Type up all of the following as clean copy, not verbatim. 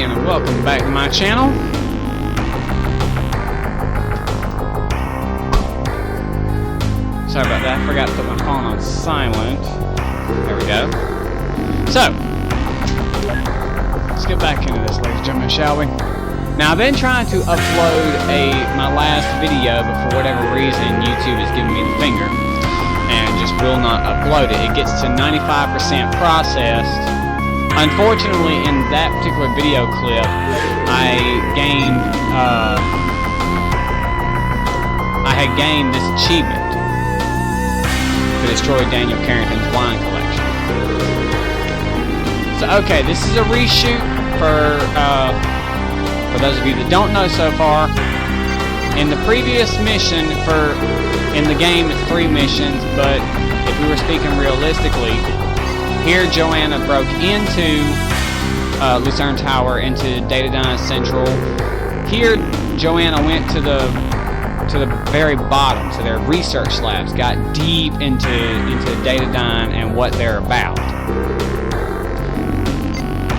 again, and welcome back to my channel. Sorry about that, I forgot to put my phone on silent. There we go. So, let's get back into this, ladies and gentlemen, shall we? Now, I've been trying to upload my last video, but for whatever reason, YouTube is giving me the finger and just will not upload it. It gets to 95% processed. Unfortunately, in that particular video clip, I had gained this achievement to destroy Daniel Carrington's wine collection. So, okay, this is a reshoot for those of you that don't know so far. In the previous mission, in the game, it's 3 missions, but if we were speaking realistically, here Joanna broke into Lucerne Tower, into dataDyne Central. Here Joanna went to the very bottom, to their research labs, got deep into dataDyne and what they're about.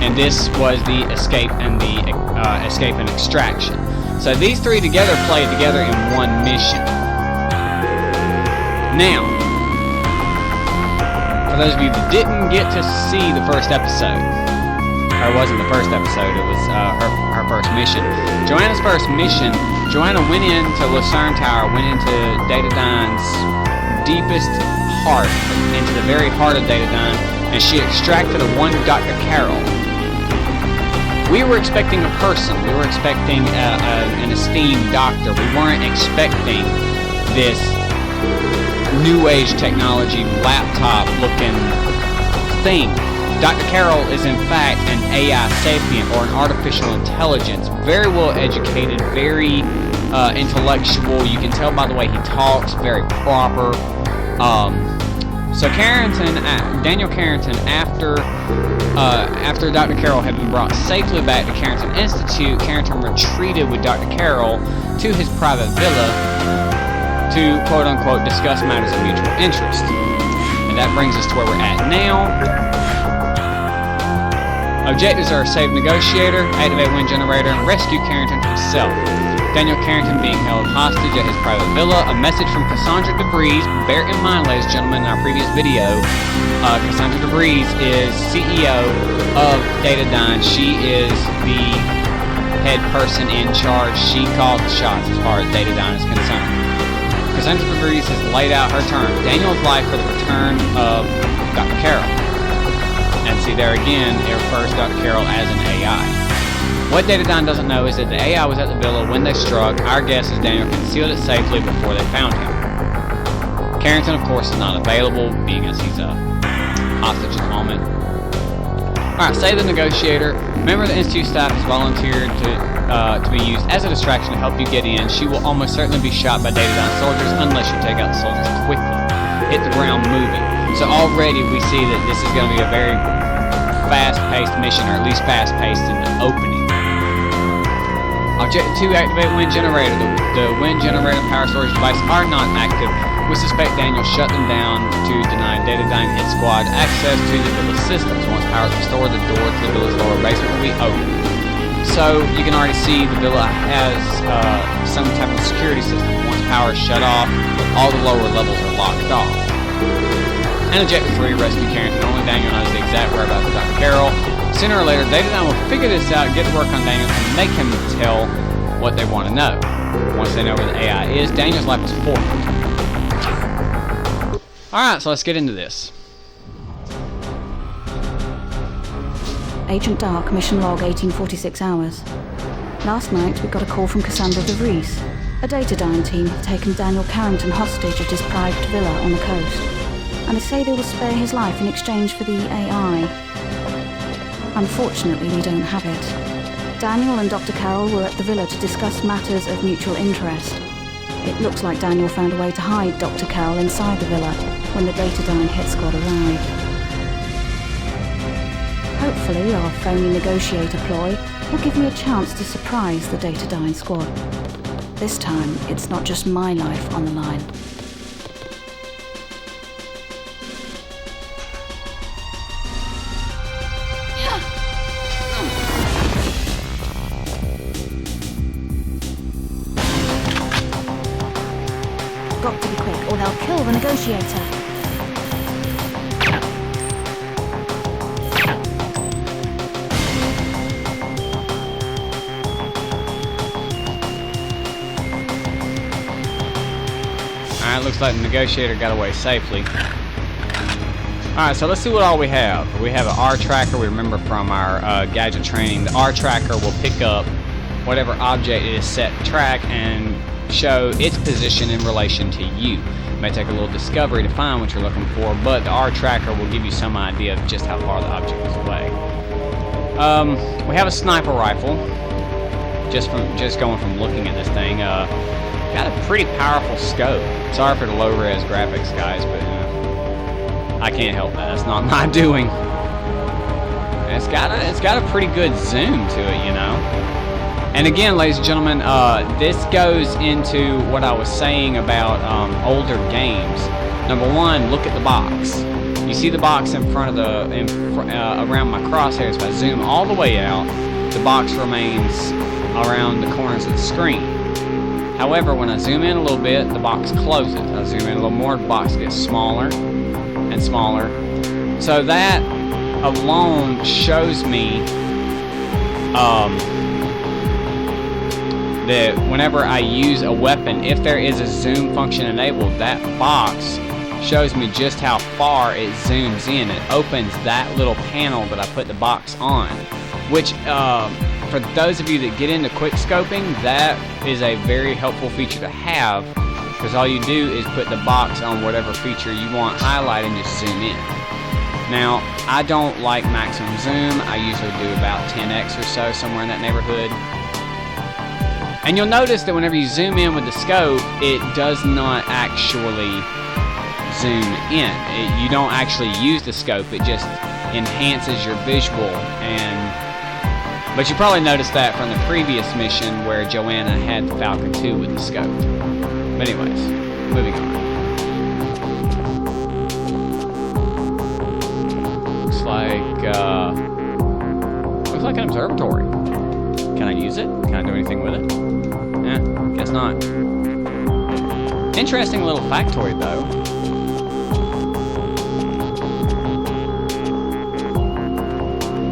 And this was the escape and extraction. So these 3 together played together in one mission. Now, for those of you that didn't get to see the first episode, or it wasn't the first episode, it was her first mission. Joanna's first mission, Joanna went into Lucerne Tower, went into dataDyne's deepest heart, into the very heart of dataDyne, and she extracted one Dr. Carroll. We were expecting a person. We were expecting an esteemed doctor. We weren't expecting this new age technology laptop looking thing. Dr. Carroll is in fact an AI sapient, or an artificial intelligence, very well educated, very intellectual. You can tell by the way he talks, very proper. So Daniel Carrington, after Dr. Carroll had been brought safely back to Carrington Institute, Carrington retreated with Dr. Carroll to his private villa to, quote-unquote, discuss matters of mutual interest. And that brings us to where we're at now. Objectives are save negotiator, activate wind generator, and rescue Carrington himself. Daniel Carrington being held hostage at his private villa. A message from Casandra de Vries. Bear in mind, ladies and gentlemen, in our previous video, Casandra de Vries is CEO of dataDyne. She is the head person in charge. She calls the shots as far as dataDyne is concerned. Casandra de Vries has laid out her terms. Daniel's life for the return of Dr. Carroll. And see, there again, it refers to Dr. Carroll as an AI. What dataDyne doesn't know is that the AI was at the villa when they struck. Our guess is Daniel concealed it safely before they found him. Carrington, of course, is not available, being as he's a hostage at the moment. Alright, save the negotiator. Member of the Institute staff has volunteered to be used as a distraction to help you get in. She will almost certainly be shot by dataDyne soldiers unless you take out the soldiers quickly. Hit the ground moving. So already we see that this is going to be a very fast-paced mission, or at least fast-paced in the opening. Objective 2, activate wind generator. The wind generator and power storage devices are not active. We suspect Daniel shut them down to deny dataDyne hit squad access to the villa systems. Once power is restored, the door to the villa's lower basement will be open. So you can already see the villa has some type of security system. Once power is shut off, all the lower levels are locked off. And Objective 3, rescue Carrington. Only Daniel knows the exact whereabouts of Dr. Carroll. Sooner or later, dataDyne will figure this out, get to work on Daniel, and make him tell what they want to know. Once they know where the AI is, Daniel's life is forfeit. Alright, so let's get into this. Agent Dark, mission log 1846 hours. Last night we got a call from Casandra de Vries. A dataDyne team had taken Daniel Carrington hostage at his private villa on the coast, and they say they will spare his life in exchange for the AI. Unfortunately, we don't have it. Daniel and Dr. Carroll were at the villa to discuss matters of mutual interest. It looks like Daniel found a way to hide Dr. Carroll inside the villa when the dataDyne hit squad arrived. Hopefully, our phony negotiator ploy will give me a chance to surprise the dataDyne squad. This time, it's not just my life on the line. got to be quick, or they'll kill the negotiator. Alright, looks like the negotiator got away safely. Alright, so let's see what all we have. We have an R tracker. We remember from our gadget training, the R tracker will pick up whatever object it is set to track and show its position in relation to you. It may take a little discovery to find what you're looking for, but the R tracker will give you some idea of just how far the object is away. We have a sniper rifle. Just going from looking at this thing, got a pretty powerful scope. Sorry for the low-res graphics, guys, but I can't help that. That's not my doing. And it's got a pretty good zoom to it, you know. And again, ladies and gentlemen, this goes into what I was saying about older games. Number one, look at the box. You see the box in front of around my crosshairs. If I zoom all the way out, the box remains around the corners of the screen. However, when I zoom in a little bit, the box closes. I zoom in a little more, the box gets smaller and smaller. So that alone shows me that whenever I use a weapon, if there is a zoom function enabled, that box shows me just how far it zooms in. It opens that little panel that I put the box on, which for those of you that get into quick scoping, that is a very helpful feature to have, because all you do is put the box on whatever feature you want highlighted and just zoom in. Now, I don't like maximum zoom. I usually do about 10x or so, somewhere in that neighborhood. And you'll notice that whenever you zoom in with the scope, it does not actually zoom in. You don't actually use the scope, it just enhances your visual. But you probably noticed that from the previous mission where Joanna had the Falcon 2 with the scope. But anyways, moving on. Looks like an observatory. Can I use it? Can I do anything with it? Guess not. Interesting little factoid though.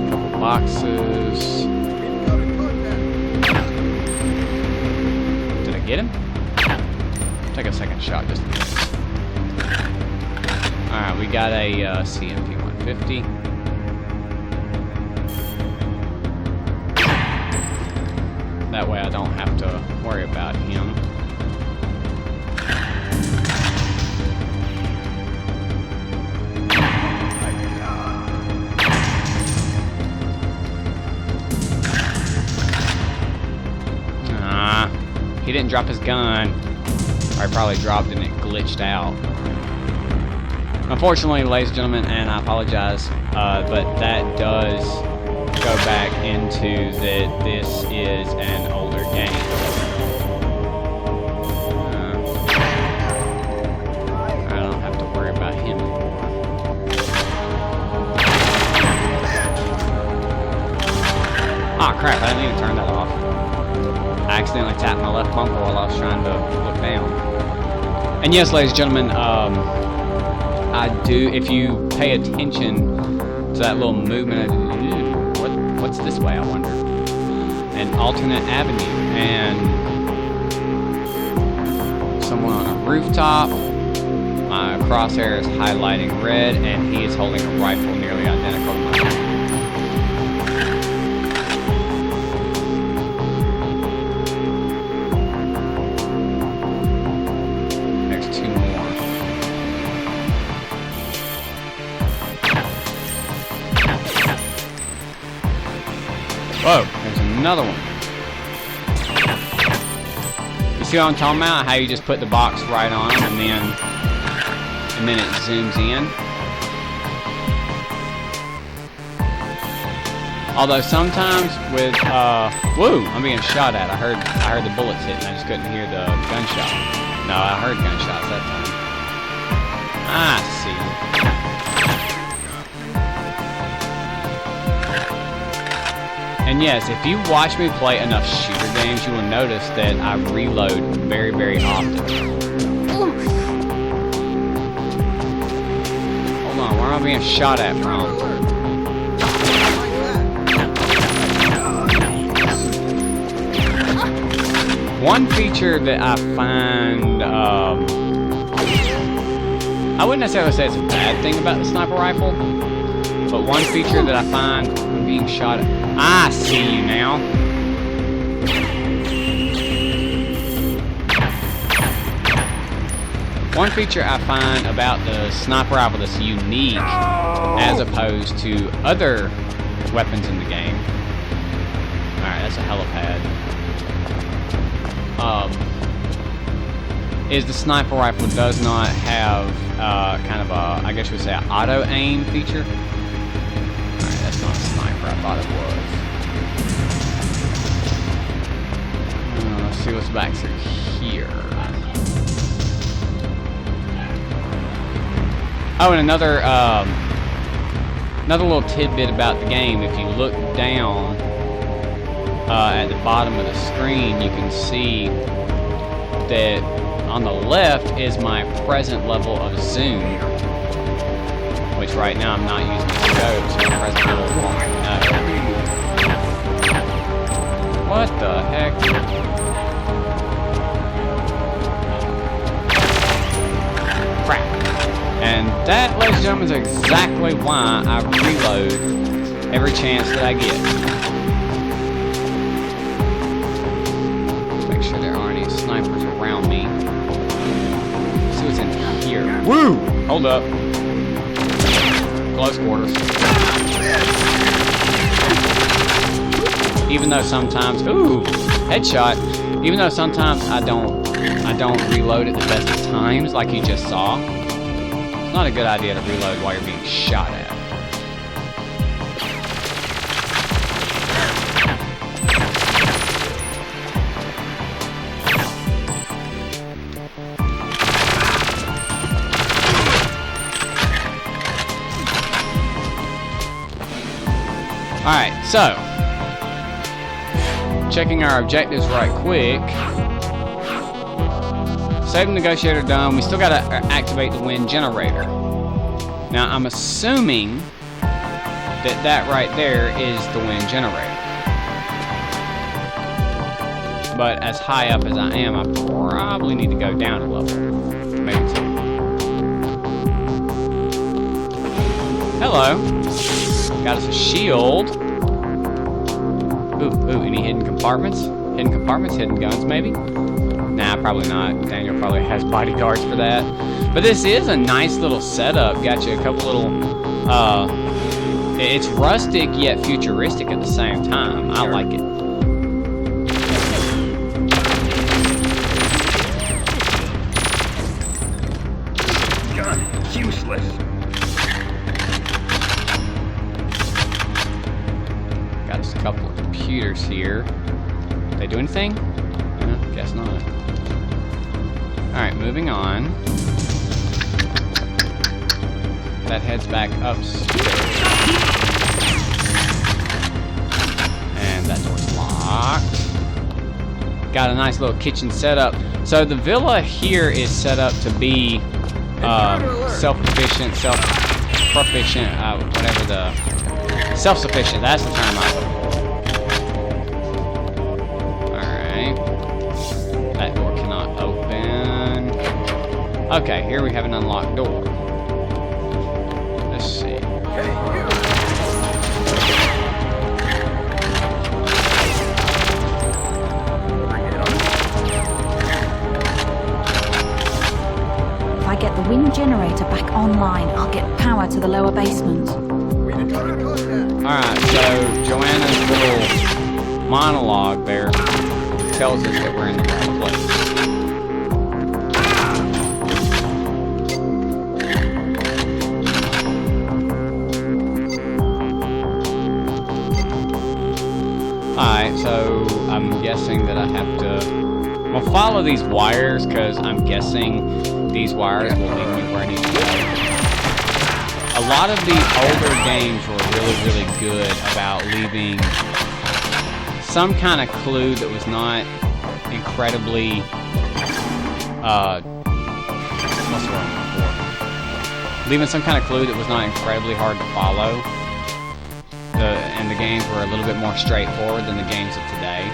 Couple boxes. Did I get him? Take a second shot just in case. Alright, we got a CMP 150. That way I don't have to worry about him. He didn't drop his gun. Or he probably dropped it and it glitched out. Unfortunately, ladies and gentlemen, and I apologize, but that does go back into that this is an older game. I don't have to worry about him anymore. Ah, crap, I didn't even turn that off. I accidentally tapped my left bumper while I was trying to look down. And yes, ladies and gentlemen, I do, if you pay attention to that little movement, what's this way, I wonder? An alternate avenue, and someone on a rooftop. My crosshair is highlighting red, and he is holding a rifle nearly identical to mine. There's two more. Whoa, there's another one. You see what I'm talking about? How you just put the box right on and then it zooms in. Although sometimes with whoa, I'm being shot at. I heard the bullets hit and I just couldn't hear the gunshot. No, I heard gunshots that time. I see. And yes, if you watch me play enough shooter games, you will notice that I reload very, very often. I'm being shot at from? One feature that I find, I wouldn't necessarily say it's a bad thing about the sniper rifle, but one feature that I find when being shot at... I see you now. One feature I find about the sniper rifle that's unique as opposed to other weapons in the game. Alright, that's a helipad. Is the sniper rifle does not have kind of a, I guess you would say, an auto aim feature. Alright, that's not a sniper, I thought it was. Let's see what's back through here. Oh, and another little tidbit about the game. If you look down at the bottom of the screen, you can see that on the left is my present level of zoom, which right now I'm not using the scope, so the present level won't know. What the heck? Crap. And that, ladies and gentlemen, is exactly why I reload every chance that I get. Make sure there aren't any snipers around me. Let's see what's in here. Woo! Hold up. Close quarters. Even though sometimes, ooh, headshot. Even though sometimes I don't reload at the best of times, like you just saw. It's not a good idea to reload while you're being shot at. Alright, so checking our objectives right quick. Save negotiator done. We still gotta activate the wind generator. Now I'm assuming that right there is the wind generator. But as high up as I am, I probably need to go down a level. Maybe two. Hello. Got us a shield. Ooh, any hidden compartments? Hidden compartments, hidden guns maybe? Nah, probably not. Daniel probably has bodyguards for that. But this is a nice little setup. Got you a couple little, it's rustic yet futuristic at the same time. I like it. Gun, useless. Got us a couple of computers here. They do anything? No, guess not. Alright, moving on. That heads back upstairs. And that door's locked. Got a nice little kitchen setup. So the villa here is set up to be self-sufficient, whatever the... Self-sufficient, that's the term I would. That door cannot open. Okay, here we have an unlocked door. Let's see. If I get the wind generator back online, I'll get power to the lower basement. Alright, so Joanna's little monologue there tells us that we're in the right place. Alright, so I'm guessing that I have to... I'm gonna follow these wires because I'm guessing these wires will lead me where I need to go. A lot of the older games were really good about leaving some kind of clue that was not incredibly, what's the word I'm looking for? leaving some kind of clue that was not incredibly hard to follow. And the games were a little bit more straightforward than the games of today.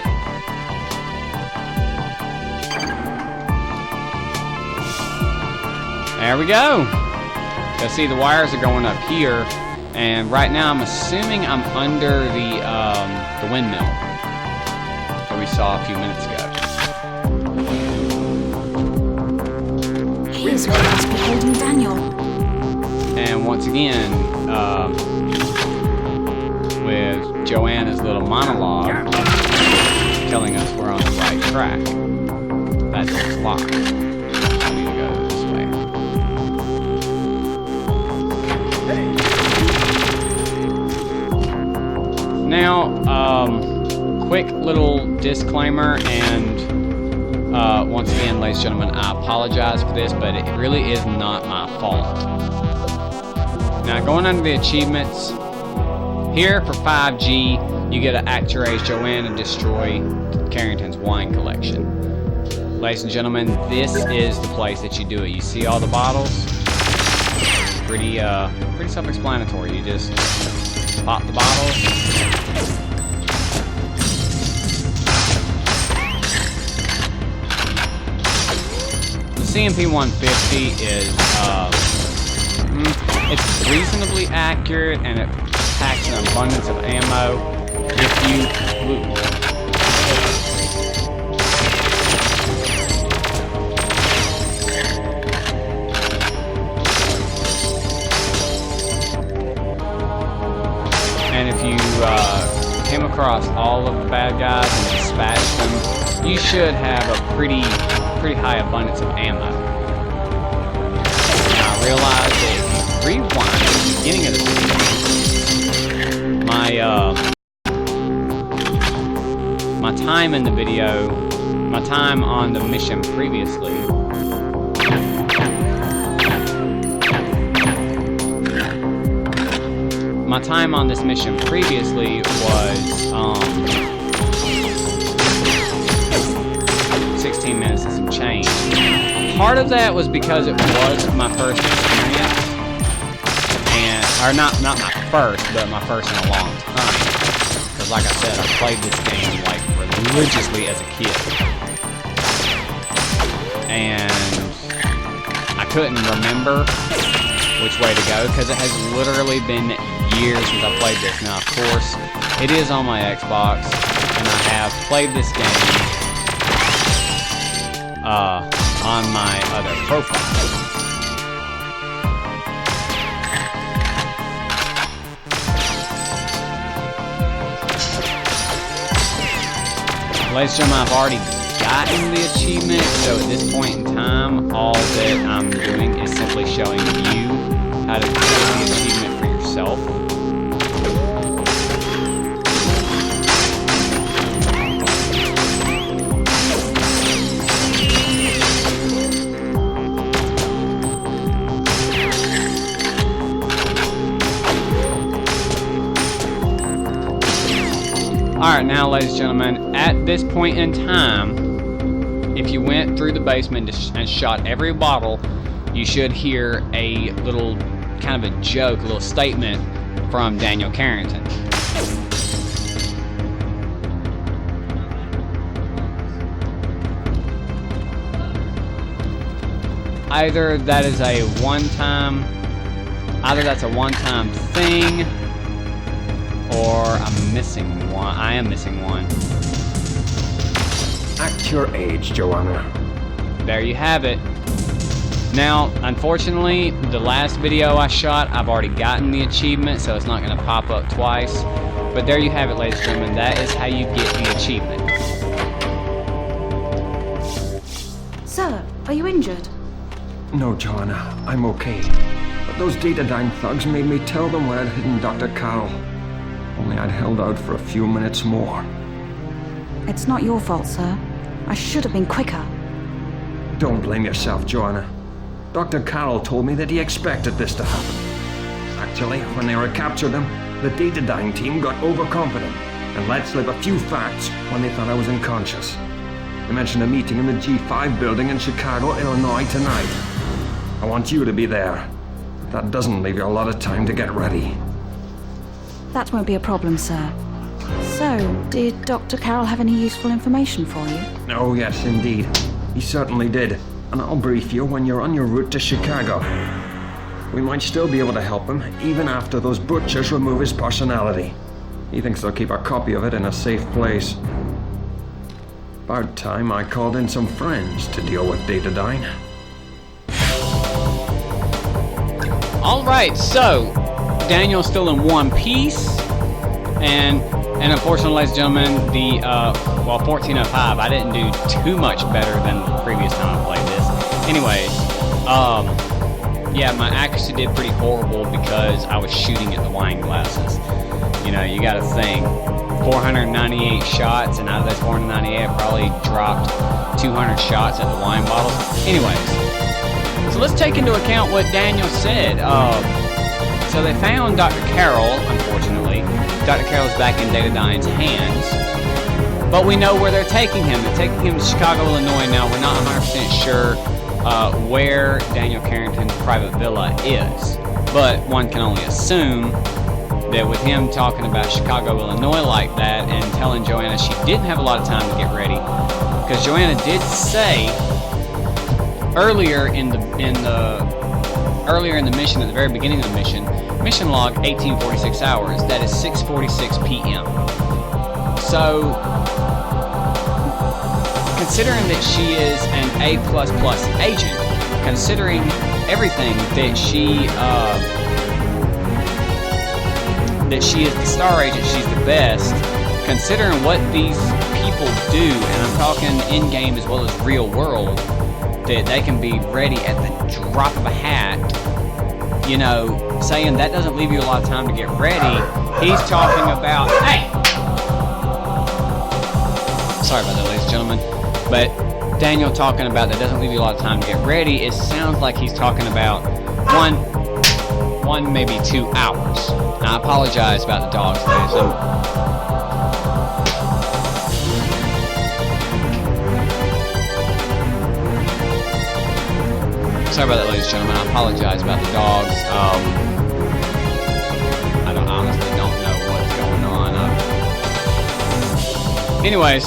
There we go. So see, the wires are going up here, and right now I'm assuming I'm under the windmill that we saw a few minutes ago. Here's where I must be holding Daniel. And once again, with Joanna's little monologue telling us we're on the right track. That door's locked. I need to go this way. Now, quick little disclaimer, and once again, ladies and gentlemen, I apologize for this, but it really is not my fault. Now, going under the achievements, here for 5G, you get to act your age Joanna and destroy Carrington's wine collection. Ladies and gentlemen, this is the place that you do it. You see all the bottles? Pretty self-explanatory. You just pop the bottles. The CMP 150 is it's reasonably accurate, and it packs an abundance of ammo if you came across all of the bad guys and dispatched them, you should have a pretty high abundance of ammo. Now I realize that if you rewind at the beginning of the video, my time in the video, my time on the mission previously, my time on this mission previously was 16 minutes and some change. Part of that was because it was my first experience, or not my first, but my first in a long time. Because like I said, I played this game like religiously as a kid, and I couldn't remember which way to go because it has literally been years since I played this. Now, of course, it is on my Xbox, and I have played this game on my other profile. Ladies and gentlemen, I've already gotten the achievement, so at this point in time, all that I'm doing is simply showing you how to get the achievement for yourself. Alright, now ladies and gentlemen, at this point in time, if you went through the basement and shot every bottle, you should hear a little kind of a joke, a little statement from Daniel Carrington. Either that's a one-time thing, or I'm missing one. I am missing one. Act your age, Joanna. There you have it. Now, unfortunately, the last video I shot, I've already gotten the achievement, so it's not going to pop up twice. But there you have it, ladies and gentlemen. That is how you get the achievement. Sir, are you injured? No, Joanna, I'm okay. But those dataDyne thugs made me tell them where I'd hidden Dr. Carroll. Only I'd held out for a few minutes more. It's not your fault, sir. I should have been quicker. Don't blame yourself, Joanna. Dr. Carroll told me that he expected this to happen. Actually, when they recaptured him, the dataDyne team got overconfident and let slip a few facts when they thought I was unconscious. They mentioned a meeting in the G5 building in Chicago, Illinois tonight. I want you to be there. That doesn't leave you a lot of time to get ready. That won't be a problem, sir. So, did Dr. Carroll have any useful information for you? Oh, yes, indeed. He certainly did. And I'll brief you when you're on your route to Chicago. We might still be able to help him, even after those butchers remove his personality. He thinks they'll keep a copy of it in a safe place. About time I called in some friends to deal with dataDyne. Alright, so Daniel's still in one piece, and unfortunately, ladies and gentlemen, the 1405, I didn't do too much better than the previous time I played this. Anyways, yeah, my accuracy did pretty horrible because I was shooting at the wine glasses. You know, you gotta think, 498 shots, and out of those 498, I probably dropped 200 shots at the wine bottles. Anyways, so let's take into account what Daniel said. So they found Dr. Carroll, unfortunately. Dr. Carroll's back in dataDyne's hands. But we know where they're taking him. They're taking him to Chicago, Illinois. Now, we're not 100% sure where Daniel Carrington's private villa is. But one can only assume that with him talking about Chicago, Illinois like that and telling Joanna she didn't have a lot of time to get ready, because Joanna did say earlier in the mission, at the very beginning of the mission log 1846 hours, that is 6:46 p.m. So considering that she is an A++ agent, considering everything that she is the star agent, she's the best, considering what these people do, and I'm talking in-game as well as real world, that they can be ready at the drop of a hat, you know, saying that doesn't leave you a lot of time to get ready. He's talking about, hey! Sorry about that, ladies and gentlemen, but Daniel talking about that doesn't leave you a lot of time to get ready, it sounds like he's talking about one maybe 2 hours. And I apologize about the dogs, ladies and sorry about that, ladies and gentlemen. I apologize about the dogs. I honestly don't know what's going on. Anyways,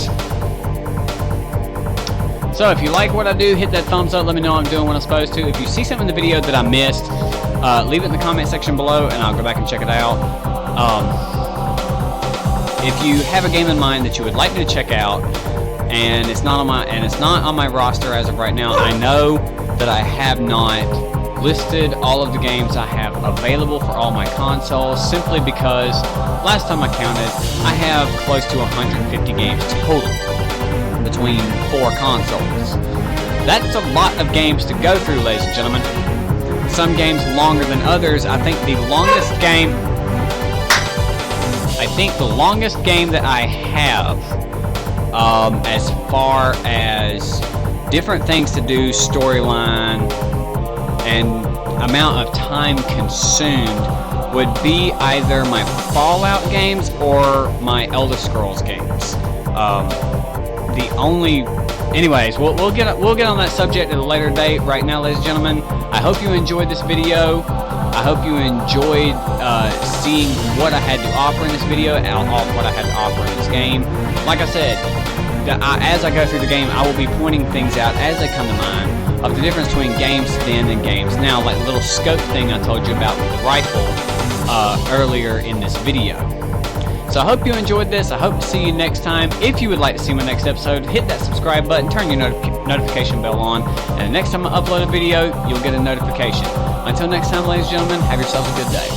so if you like what I do, hit that thumbs up. Let me know I'm doing what I'm supposed to. If you see something in the video that I missed, leave it in the comment section below, and I'll go back and check it out. If you have a game in mind that you would like me to check out, and it's not on my roster as of right now, I know that I have not listed all of the games I have available for all my consoles, simply because last time I counted, I have close to 150 games total between 4 consoles. That's a lot of games to go through, ladies and gentlemen. Some games longer than others. I think the longest game that I have, as far as different things to do, storyline, and amount of time consumed, would be either my Fallout games or my Elder Scrolls games. Anyways, we'll get on that subject at a later date. Right now, ladies and gentlemen, I hope you enjoyed this video. I hope you enjoyed seeing what I had to offer in this video, and what I had to offer in this game. Like I said, as I go through the game, I will be pointing things out as they come to mind of the difference between games then and games now, like the little scope thing I told you about with the rifle earlier in this video. So I hope you enjoyed this. I hope to see you next time. If you would like to see my next episode, hit that subscribe button, turn your notification bell on, and the next time I upload a video, you'll get a notification. Until next time, ladies and gentlemen, have yourselves a good day.